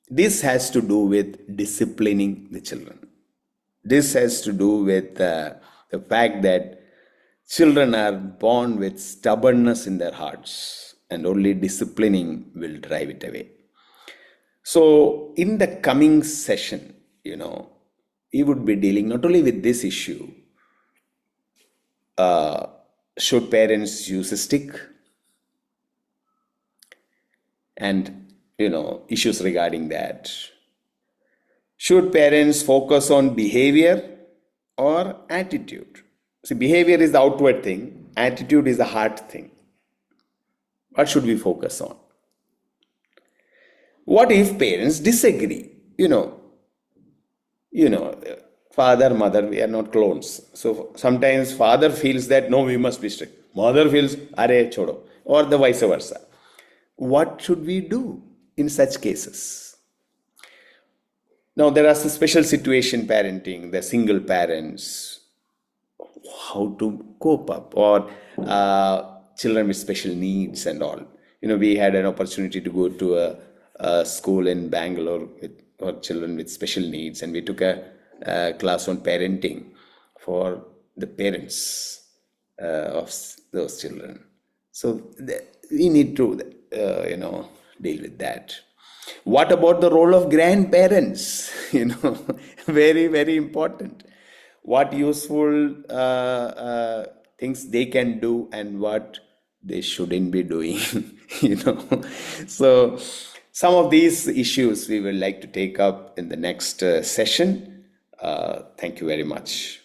this has to do with disciplining the children. This has to do with the fact that children are born with stubbornness in their hearts, and only disciplining will drive it away. So, in the coming session, we would be dealing not only with this issue, should parents use a stick? And issues regarding that. Should parents focus on behavior or attitude? See, behavior is the outward thing, attitude is the heart thing. What should we focus on? What if parents disagree? Father, mother, we are not clones. So sometimes father feels that no, we must be strict. Mother feels, are chodo, or the vice versa. What should we do in such cases? Now, there are some special situation parenting, the single parents, how to cope up, or children with special needs and all. We had an opportunity to go to a school in Bangalore for children with special needs, and we took a class on parenting for the parents of those children. So we need to deal with that. What about the role of grandparents? Very, very important. What useful things they can do and what they shouldn't be doing. So some of these issues we will like to take up in the next session. Thank you very much.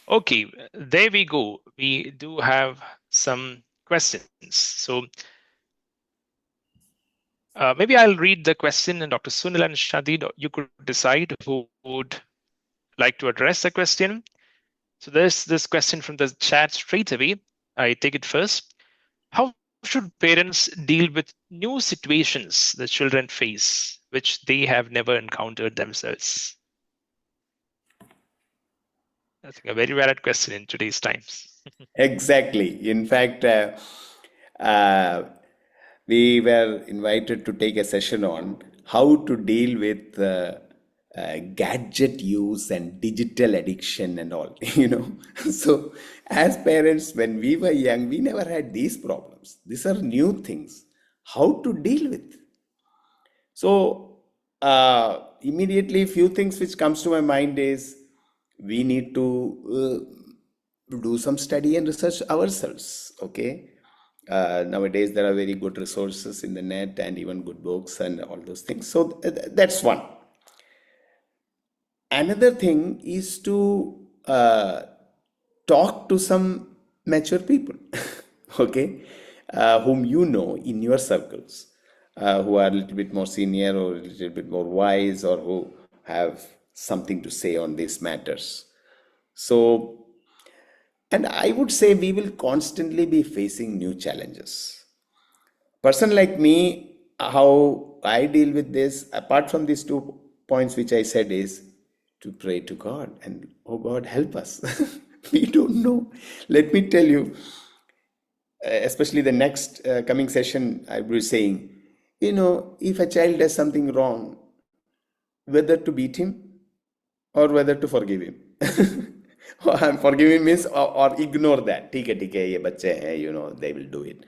Okay, there we go. We do have some questions. So maybe I'll read the question, and Dr. Sunil and Shanti, you could decide who would like to address the question. So there's this question from the chat straight away. I take it first. How should parents deal with new situations the children face, which they have never encountered themselves? I think a very valid question in today's times. Exactly. In fact, we were invited to take a session on how to deal with gadget use and digital addiction and all. So as parents, when we were young, we never had these problems. These are new things. How to deal with? So immediately, few things which comes to my mind is we need to do some study and research ourselves. Okay. Nowadays, there are very good resources in the net and even good books and all those things. So that's one. Another thing is to talk to some mature people, okay, whom you know in your circles, who are a little bit more senior or a little bit more wise, or who have something to say on these matters. So And I would say we will constantly be facing new challenges. Person like me, how I deal with this, apart from these 2 points which I said, is to pray to God and, oh God, help us. We don't know. Let me tell you, especially the next coming session, I will be saying, if a child does something wrong, whether to beat him or whether to forgive him. Forgive him means or ignore that. ठीक है ये बच्चे हैं, they will do it.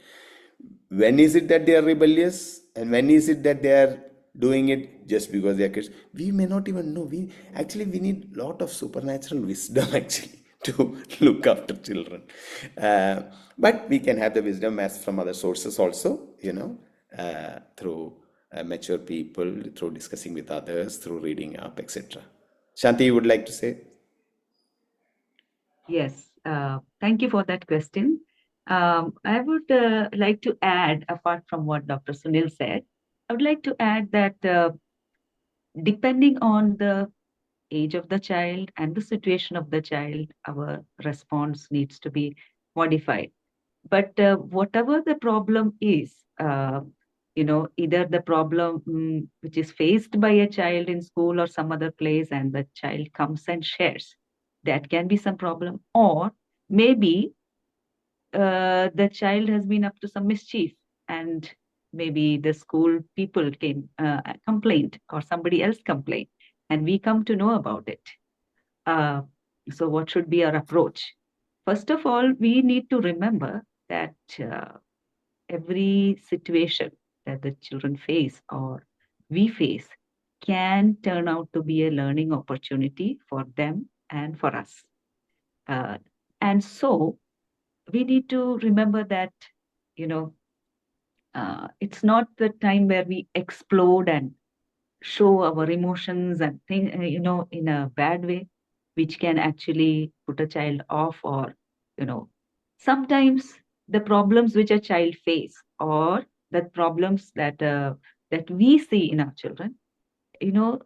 When is it that they are rebellious, and when is it that they are doing it just because they are kids? We may not even know. We need lot of supernatural wisdom actually to look after children, but we can have the wisdom as from other sources also, through mature people, through discussing with others, through reading up, etc. Shanti, you would like to say? Yes, thank you for that question. I would like to add, apart from what Dr. Sunil said, I would like to add that depending on the age of the child and the situation of the child, our response needs to be modified. But whatever the problem is, either the problem which is faced by a child in school or some other place, and the child comes and shares, that can be some problem. Or maybe the child has been up to some mischief, and maybe the school people came complained, or somebody else complained, and we come to know about it. uh, so what should be our approach? First of all, we need to remember that every situation that the children face or we face can turn out to be a learning opportunity for them and for us. Uh, and so we need to remember that, you know, it's not the time where we explode and show our emotions and think, in a bad way, which can actually put a child off. Or, sometimes the problems which a child face, or the problems that we see in our children, you know,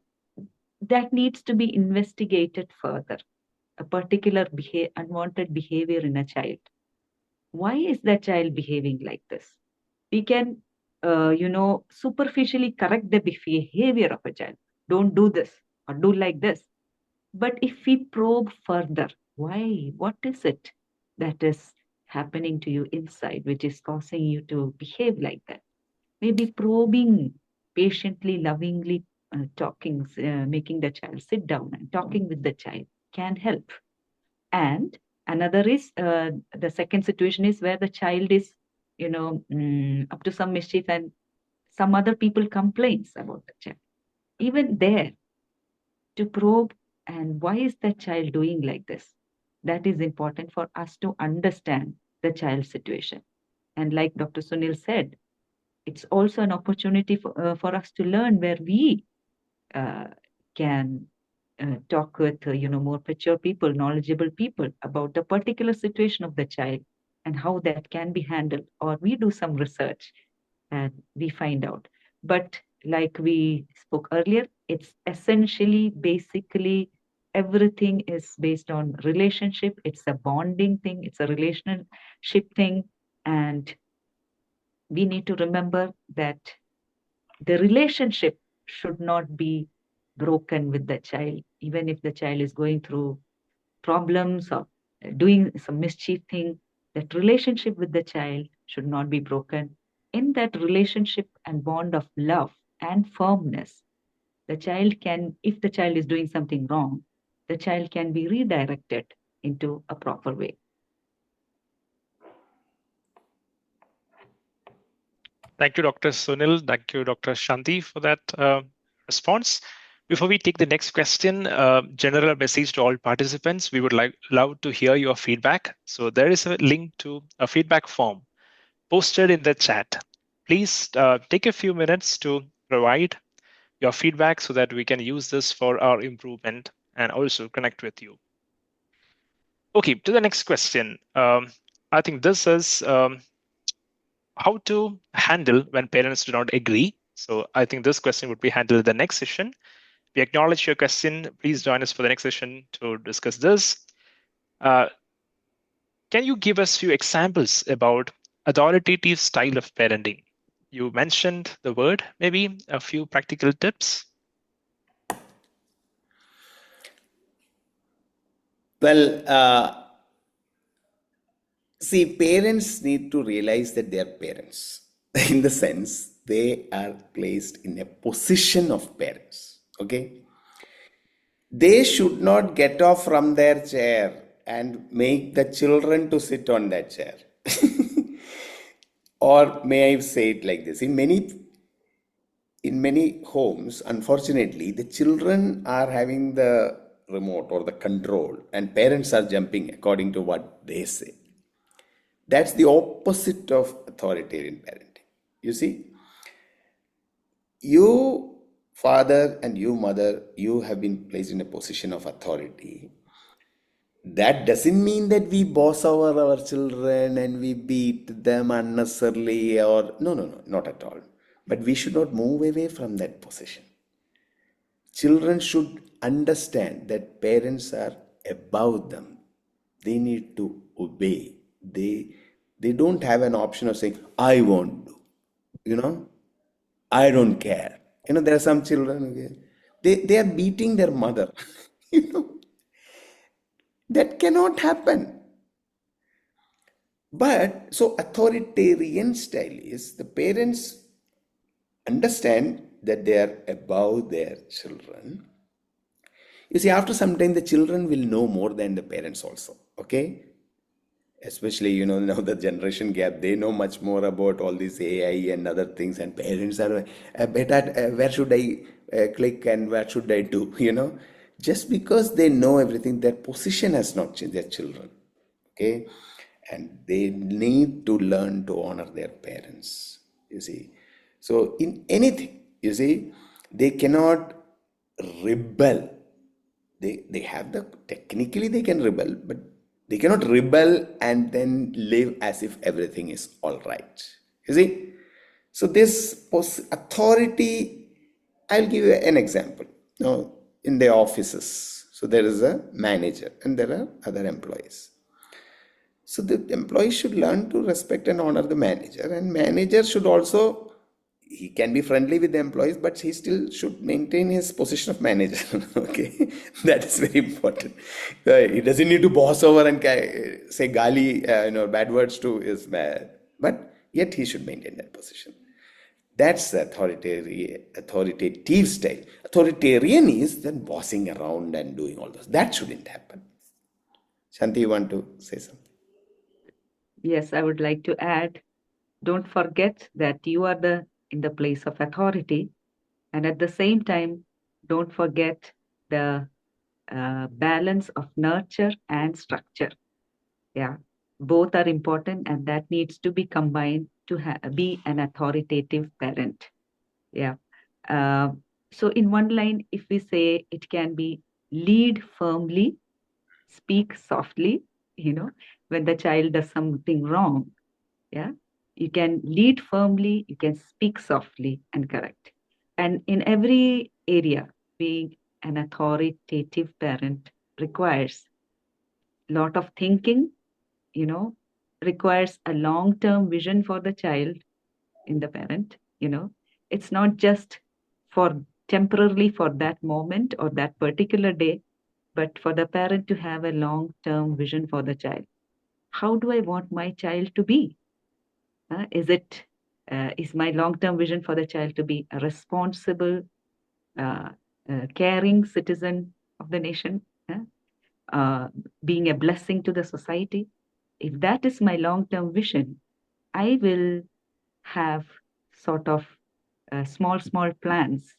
that needs to be investigated further. A particular unwanted behavior in a child. Why is that child behaving like this? We can, superficially correct the behavior of a child. Don't do this or do like this. But if we probe further, why? What is it that is happening to you inside, which is causing you to behave like that? Maybe probing patiently, lovingly, talking, making the child sit down and talking with the child can help. And another is the second situation is where the child is, up to some mischief, and some other people complains about the child. Even there, to probe, and why is that child doing like this? That is important for us to understand the child's situation. And like Dr. Sunil said, it's also an opportunity for us to learn where we uh, can talk with more mature people, knowledgeable people about the particular situation of the child and how that can be handled. Or we do some research and we find out. But like we spoke earlier, it's essentially, basically, everything is based on relationship. It's a bonding thing, it's a relationship thing. And we need to remember that the relationship should not be broken with the child, even if the child is going through problems or doing some mischief thing. That relationship with the child should not be broken. In that relationship and bond of love and firmness, the child can, if the child is doing something wrong, the child can be redirected into a proper way. Thank you, Dr. Sunil. Thank you, Dr. Shanti, for that response. Before we take the next question, general message to all participants, we would love to hear your feedback. So there is a link to a feedback form posted in the chat. Please take a few minutes to provide your feedback so that we can use this for our improvement and also connect with you. Okay, to the next question. I think this is how to handle when parents do not agree. So I think this question would be handled in the next session. We acknowledge your question. Please join us for the next session to discuss this. can you give us few examples about authoritative style of parenting? You mentioned the word, maybe a few practical tips. Well, see, parents need to realize that they are parents in the sense they are placed in a position of parents. Okay? They should not get off from their chair and make the children to sit on that chair. Or may I say it like this? In many homes, unfortunately, the children are having the remote or the control, and parents are jumping according to what they say. That's the opposite of authoritarian parenting. You see, you father and you mother, you have been placed in a position of authority. That doesn't mean that we boss over our children and we beat them unnecessarily, or no, not at all. But we should not move away from that position. Children should understand that parents are above them. They need to obey. They don't have an option of saying, I won't do. You know, I don't care. There are some children, okay, they are beating their mother. you know, that cannot happen. But so authoritarian style is the parents understand that they are above their children. You see, after some time, the children will know more than the parents also. Okay, especially now the generation gap, they know much more about all this AI and other things, and parents are better. Where should I click and what should I do? Just because they know everything, their position has not changed. Their children, okay, and they need to learn to honor their parents. You see, so in anything, you see, they cannot rebel. They have the technically they can rebel, but they cannot rebel and then live as if everything is all right. You see, so this authority, I'll give you an example. In the offices, so there is a manager and there are other employees. So the employee should learn to respect and honor the manager, and manager should also, he can be friendly with the employees, but he still should maintain his position of manager. Okay, that is very important. He doesn't need to boss over and say gali, bad words to his man, but yet he should maintain that position. That's the authoritative style. Authoritarian is then bossing around and doing all this. That shouldn't happen. Shanti, you want to say something? Yes, I would like to add, don't forget that you are in the place of authority, and at the same time, don't forget the balance of nurture and structure. Yeah, both are important, and that needs to be combined to be an authoritative parent. Yeah. So in one line, if we say, it can be lead firmly, speak softly, when the child does something wrong. Yeah. You can lead firmly, you can speak softly and correct. And in every area, being an authoritative parent requires a lot of thinking, requires a long-term vision for the child in the parent. It's not just for temporarily for that moment or that particular day, but for the parent to have a long-term vision for the child. How do I want my child to be? Is my long-term vision for the child to be a responsible, caring citizen of the nation, being a blessing to the society? If that is my long-term vision, I will have sort of small plans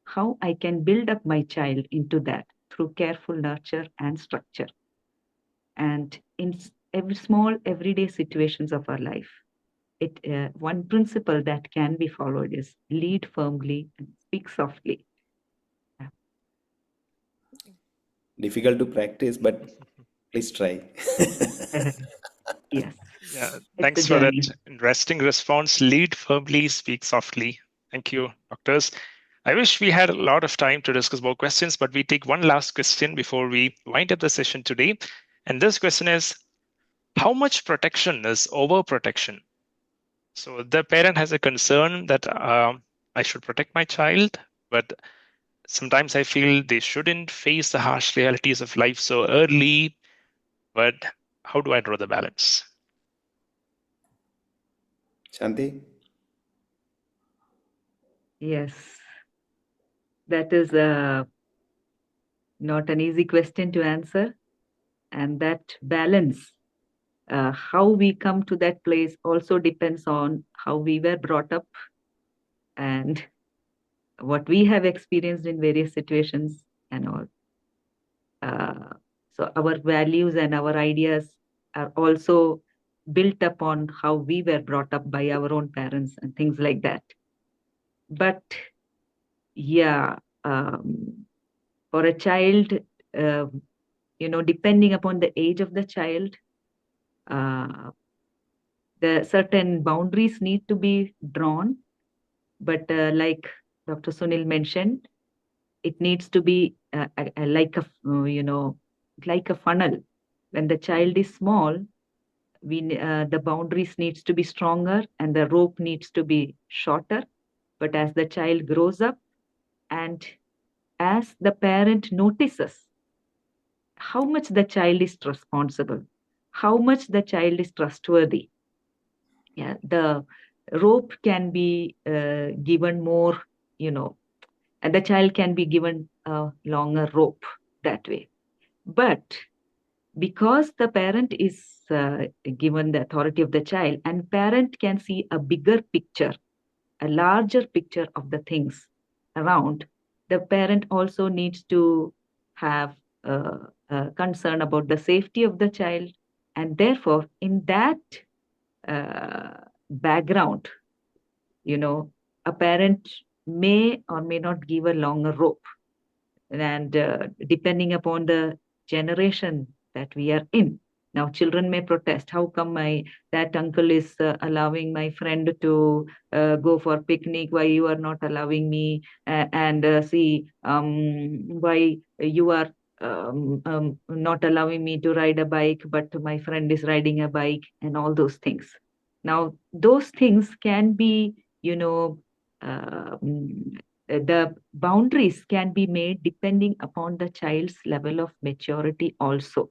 how I can build up my child into that through careful nurture and structure. And in every small everyday situations of our life, one principle that can be followed is lead firmly and speak softly. Yeah. Difficult to practice, but please try. Yes. Yeah, It's a thanks for that journey. interesting response. Lead firmly, speak softly. Thank you, doctors. I wish we had a lot of time to discuss more questions, but we take one last question before we wind up the session today. And this question is, How much protection is overprotection? So the parent has a concern that I should protect my child, but sometimes I feel they shouldn't face the harsh realities of life so early. But how do I draw the balance? Shanti? Yes, that is not an easy question to answer. And that balance, how we come to that place, also depends on how we were brought up and what we have experienced in various situations and all. So our values and our ideas are also built upon how we were brought up by our own parents and things like that. But yeah, for a child, uh, depending upon the age of the child, uh, the certain boundaries need to be drawn. But like Dr. Sunil mentioned, it needs to be like like a funnel. When the child is small, the boundaries needs to be stronger and the rope needs to be shorter. But as the child grows up and as the parent notices how much the child is responsible, how much the child is trustworthy, yeah, the rope can be given more, and the child can be given a longer rope that way. But because the parent is given the authority of the child, and parent can see a bigger picture, a larger picture of the things around, the parent also needs to have concern about the safety of the child. And therefore, in that background, a parent may or may not give a longer rope. And depending upon the generation that we are in, now children may protest, how come that uncle is allowing my friend to go for picnic, why you are not allowing me, and see why you are not allowing me to ride a bike but my friend is riding a bike, and all those things. Now those things can be, the boundaries can be made depending upon the child's level of maturity also,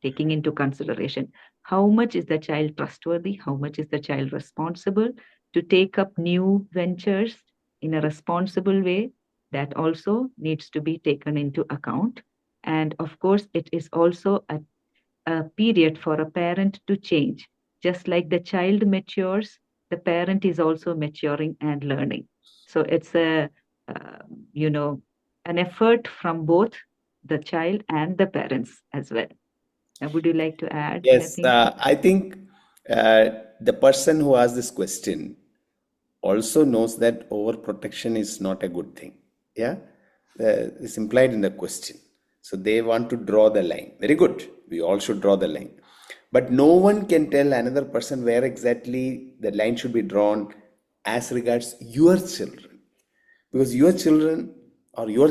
taking into consideration how much is the child trustworthy, how much is the child responsible to take up new ventures in a responsible way. That also needs to be taken into account. And of course, it is also a period for a parent to change. Just like the child matures, the parent is also maturing and learning. So it's uh, you know, an effort from both the child and the parents as well. Would you like to add Yes, anything? I think the person who asked this question also knows that overprotection is not a good thing. Yeah, it's implied in the question. So they want to draw the line. Very good. We all should draw the line. But no one can tell another person where exactly the line should be drawn as regards your children. Because your children or your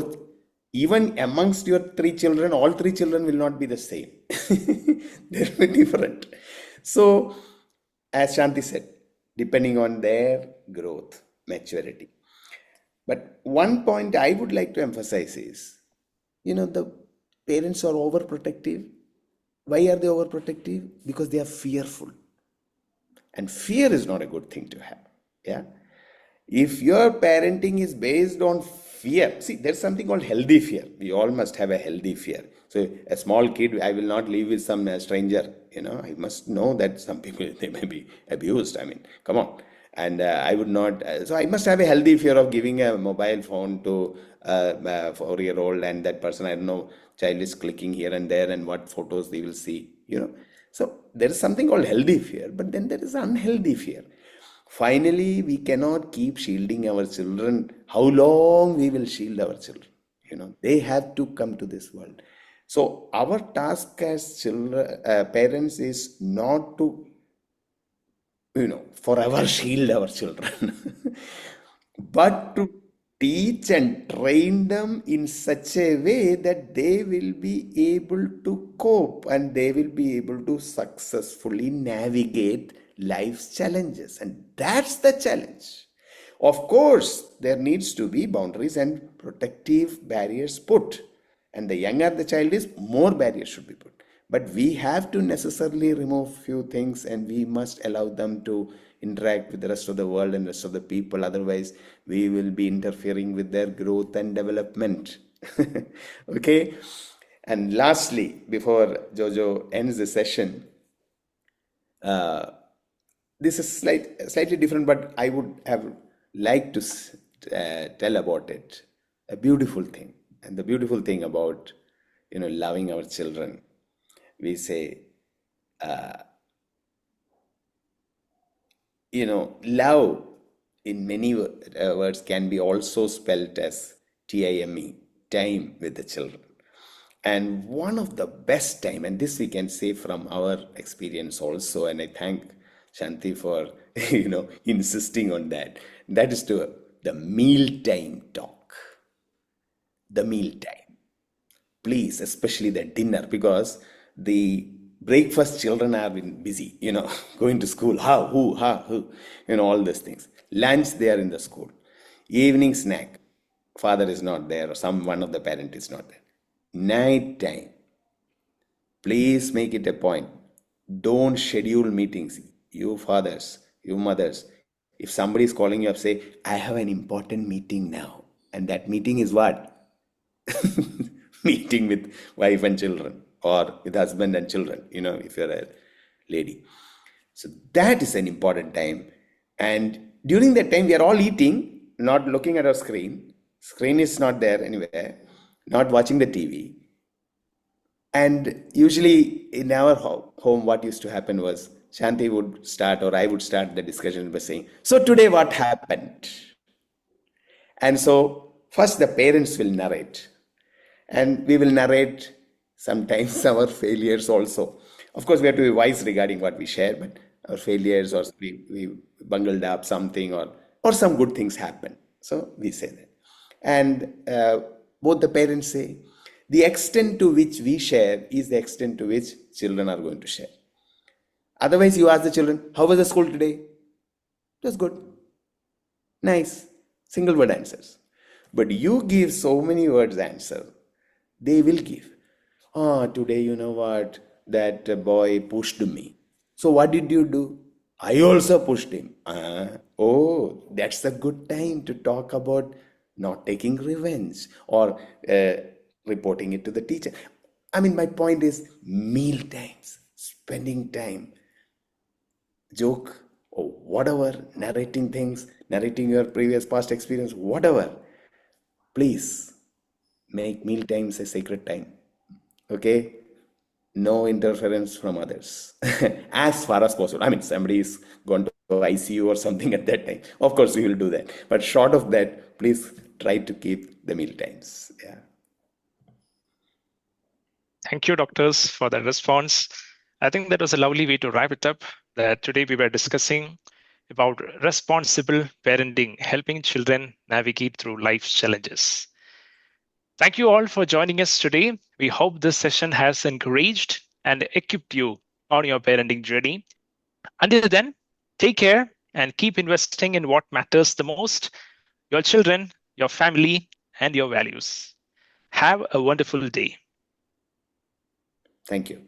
even amongst your three children, all three children will not be the same. They'll be different. So, as Shanti said, depending on their growth, maturity. But one point I would like to emphasize is, the parents are overprotective. Why are they overprotective? Because they are fearful. And fear is not a good thing to have. Yeah. If your parenting is based on fear, see, there's something called healthy fear. We all must have a healthy fear. So, a small kid, I will not live with some stranger. I must know that some people they may be abused. I mean, come on. And I would not. So, I must have a healthy fear of giving a mobile phone to a 4-year-old, and that person, I don't know, child is clicking here and there, and what photos they will see. So, there is something called healthy fear, but then there is unhealthy fear. Finally, we cannot keep shielding our children. How long we will shield our children? They have to come to this world. So our task as children, parents, is not to, forever shield our children, but to teach and train them in such a way that they will be able to cope and they will be able to successfully navigate life's challenges. And that's the challenge. Of course, there needs to be boundaries and protective barriers put. And the younger the child is, more barriers should be put. But we have to necessarily remove few things and we must allow them to interact with the rest of the world and rest of the people. Otherwise, we will be interfering with their growth and development. Okay. And lastly, before Jojo ends the session, this is slightly different, but I would have liked to tell about it. A beautiful thing, and the beautiful thing about loving our children, we say, love in many words can be also spelt as time, time with the children. And one of the best time, and this we can say from our experience also, and I thank Shanti for insisting on that. That is to the mealtime talk, the mealtime. Please, especially the dinner, because the breakfast children are busy, going to school, how, who, all these things. Lunch, they are in the school. Evening snack, father is not there, or one of the parent is not there. Night time, please make it a point. Don't schedule meetings. You fathers, you mothers, if somebody is calling you up, say, I have an important meeting now. And that meeting is what? Meeting with wife and children or with husband and children, if you're a lady. So that is an important time. And during that time, we are all eating, not looking at our screen. Screen is not there anywhere, not watching the TV. And usually in our home, what used to happen was Shanti would start or I would start the discussion by saying, so today what happened? And so first the parents will narrate and we will narrate sometimes our failures also. Of course, we have to be wise regarding what we share, but our failures or we bungled up something or some good things happen. So we say that. And both the parents say, the extent to which we share is the extent to which children are going to share. Otherwise, you ask the children, how was the school today? It was good. Nice. Single word answers. But you give so many words answer, they will give. Oh, today, you know what? That boy pushed me. So what did you do? I also pushed him. Oh, that's a good time to talk about not taking revenge or reporting it to the teacher. I mean, my point is meal times, spending time, joke or whatever, narrating things, narrating your previous past experience, whatever. Please make meal times a sacred time. Okay? No interference from others as far as possible. I mean, somebody is gone to ICU or something at that time. Of course, we will do that. But short of that, please try to keep the meal times. Yeah. Thank you, doctors, for that response. I think that was a lovely way to wrap it up. That today we were discussing about responsible parenting, helping children navigate through life's challenges. Thank you all for joining us today. We hope this session has encouraged and equipped you on your parenting journey. Until then, take care and keep investing in what matters the most: your children, your family, and your values. Have a wonderful day. Thank you.